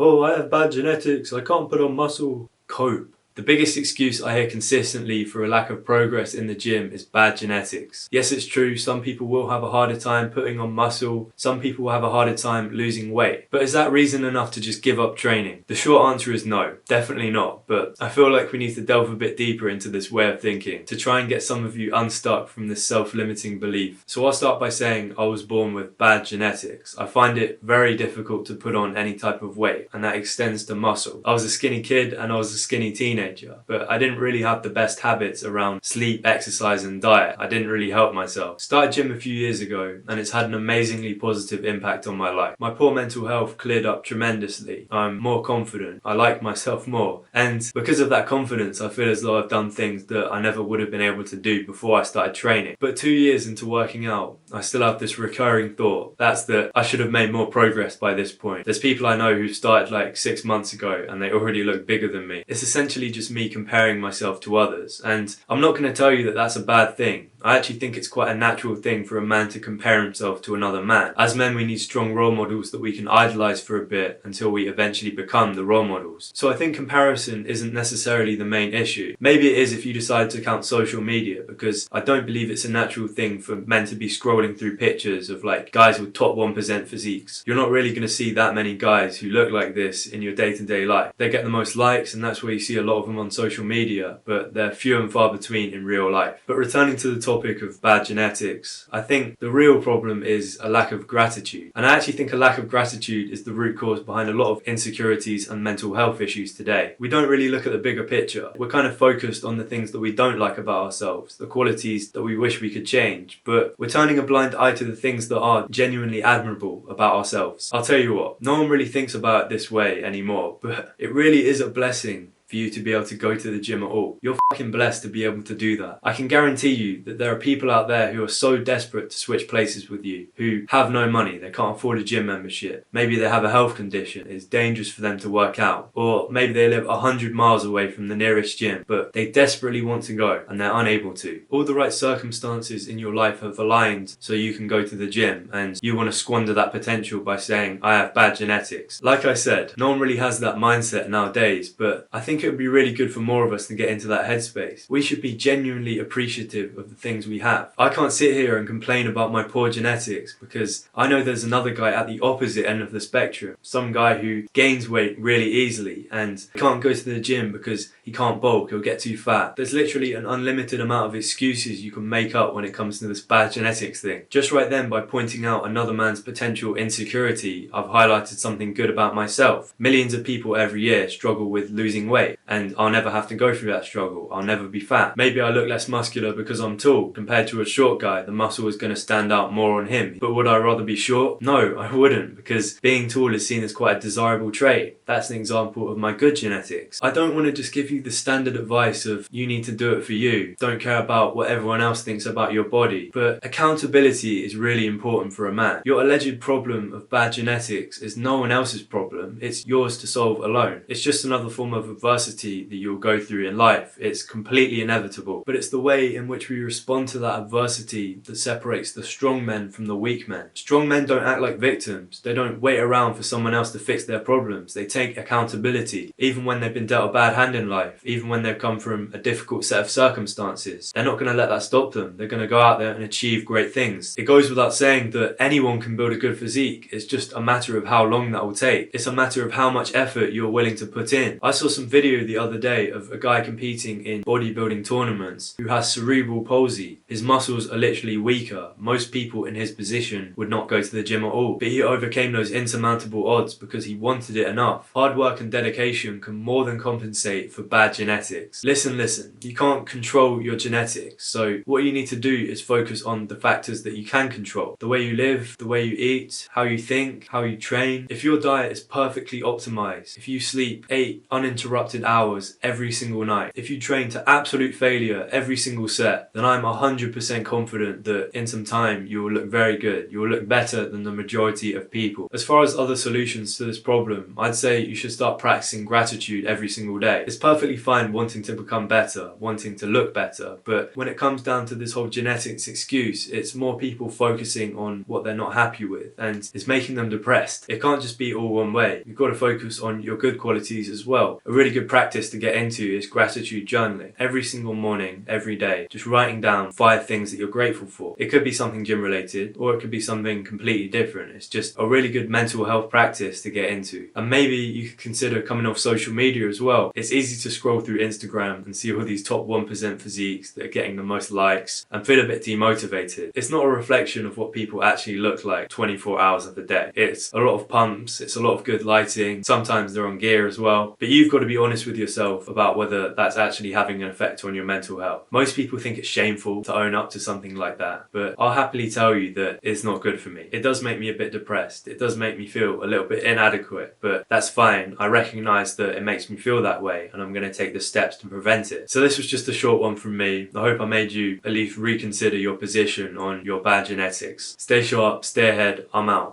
Oh, I have bad genetics, I can't put on muscle. Cope. The biggest excuse I hear consistently for a lack of progress in the gym is bad genetics. Yes, it's true, some people will have a harder time putting on muscle, some people will have a harder time losing weight. But is that reason enough to just give up training? The short answer is no, definitely not. But I feel like we need to delve a bit deeper into this way of thinking to try and get some of you unstuck from this self-limiting belief. So I'll start by saying I was born with bad genetics. I find it very difficult to put on any type of weight, and that extends to muscle. I was a skinny kid and I was a skinny teenager. But I didn't really have the best habits around sleep, exercise and diet. I didn't really help myself. Started gym a few years ago and it's had an amazingly positive impact on my life. My poor mental health cleared up tremendously. I'm more confident. I like myself more. And because of that confidence, I feel as though I've done things that I never would have been able to do before I started training. But 2 years into working out, I still have this recurring thought. That's that I should have made more progress by this point. There's people I know who started like 6 months ago and they already look bigger than me. It's essentially just me comparing myself to others, and I'm not going to tell you that that's a bad thing. I actually think it's quite a natural thing for a man to compare himself to another man. As men, we need strong role models that we can idolize for a bit until we eventually become the role models. So I think comparison isn't necessarily the main issue. Maybe it is if you decide to count social media, because I don't believe it's a natural thing for men to be scrolling through pictures of like guys with top 1% physiques. You're not really going to see that many guys who look like this in your day-to-day life. They get the most likes and that's where you see a lot of them on social media, but they're few and far between in real life. But returning to the topic of bad genetics, I think the real problem is a lack of gratitude. And I actually think a lack of gratitude is the root cause behind a lot of insecurities and mental health issues today. We don't really look at the bigger picture. We're kind of focused on the things that we don't like about ourselves, the qualities that we wish we could change, but we're turning a blind eye to the things that are genuinely admirable about ourselves. I'll tell you what, no one really thinks about it this way anymore, but it really is a blessing for you to be able to go to the gym at all. You're fucking blessed to be able to do that. I can guarantee you that there are people out there who are so desperate to switch places with you, who have no money, they can't afford a gym membership. Maybe they have a health condition, it's dangerous for them to work out. Or maybe they live 100 miles away from the nearest gym, but they desperately want to go and they're unable to. All the right circumstances in your life have aligned so you can go to the gym, and you want to squander that potential by saying, I have bad genetics. Like I said, no one really has that mindset nowadays, but I think it would be really good for more of us to get into that headspace. We should be genuinely appreciative of the things we have. I can't sit here and complain about my poor genetics because I know there's another guy at the opposite end of the spectrum. Some guy who gains weight really easily and can't go to the gym because he can't bulk, he'll get too fat. There's literally an unlimited amount of excuses you can make up when it comes to this bad genetics thing. Just right then, by pointing out another man's potential insecurity, I've highlighted something good about myself. Millions of people every year struggle with losing weight, and I'll never have to go through that struggle. I'll never be fat. Maybe I look less muscular because I'm tall. Compared to a short guy, the muscle is going to stand out more on him. But would I rather be short? No, I wouldn't, because being tall is seen as quite a desirable trait. That's an example of my good genetics. I don't want to just give you the standard advice of you need to do it for you. Don't care about what everyone else thinks about your body. But accountability is really important for a man. Your alleged problem of bad genetics is no one else's problem. It's yours to solve alone. It's just another form of adversity that you'll go through in life. It's completely inevitable, but it's the way in which we respond to that adversity that separates the strong men from the weak men. Strong men don't act like victims. They don't wait around for someone else to fix their problems. They take accountability, even when they've been dealt a bad hand in life, even when they've come from a difficult set of circumstances. They're not going to let that stop them. They're going to go out there and achieve great things. It goes without saying that anyone can build a good physique. It's just a matter of how long that will take. It's a matter of how much effort you're willing to put in. I saw some video the other day of a guy competing in bodybuilding tournaments who has cerebral palsy. His muscles are literally weaker. Most people in his position would not go to the gym at all, but he overcame those insurmountable odds because he wanted it enough. Hard work and dedication can more than compensate for bad genetics. Listen, you can't control your genetics, so what you need to do is focus on the factors that you can control. The way you live, the way you eat, how you think, how you train. If your diet is perfectly optimized, if you sleep 8 uninterrupted uninterrupted hours every single night, if you train to absolute failure every single set, then I'm 100% confident that in some time you will look very good. You will look better than the majority of people. As far as other solutions to this problem, I'd say you should start practicing gratitude every single day. It's perfectly fine wanting to become better, wanting to look better, but when it comes down to this whole genetics excuse, it's more people focusing on what they're not happy with, and it's making them depressed. It can't just be all one way. You've got to focus on your good qualities as well. A really good practice to get into is gratitude journaling. Every single morning, every day, just writing down 5 things that you're grateful for. It could be something gym related, or it could be something completely different. It's just a really good mental health practice to get into. And maybe you could consider coming off social media as well. It's easy to scroll through Instagram and see all these top 1% physiques that are getting the most likes and feel a bit demotivated. It's not a reflection of what people actually look like 24 hours of the day. It's a lot of pumps, it's a lot of good lighting, sometimes they're on gear as well, but you've got to be honest with yourself about whether that's actually having an effect on your mental health. Most people think it's shameful to own up to something like that, but I'll happily tell you that it's not good for me. It does make me a bit depressed, it does make me feel a little bit inadequate, but that's fine. I recognise that it makes me feel that way and I'm going to take the steps to prevent it. So this was just a short one from me. I hope I made you at least reconsider your position on your bad genetics. Stay sharp, stay ahead, I'm out.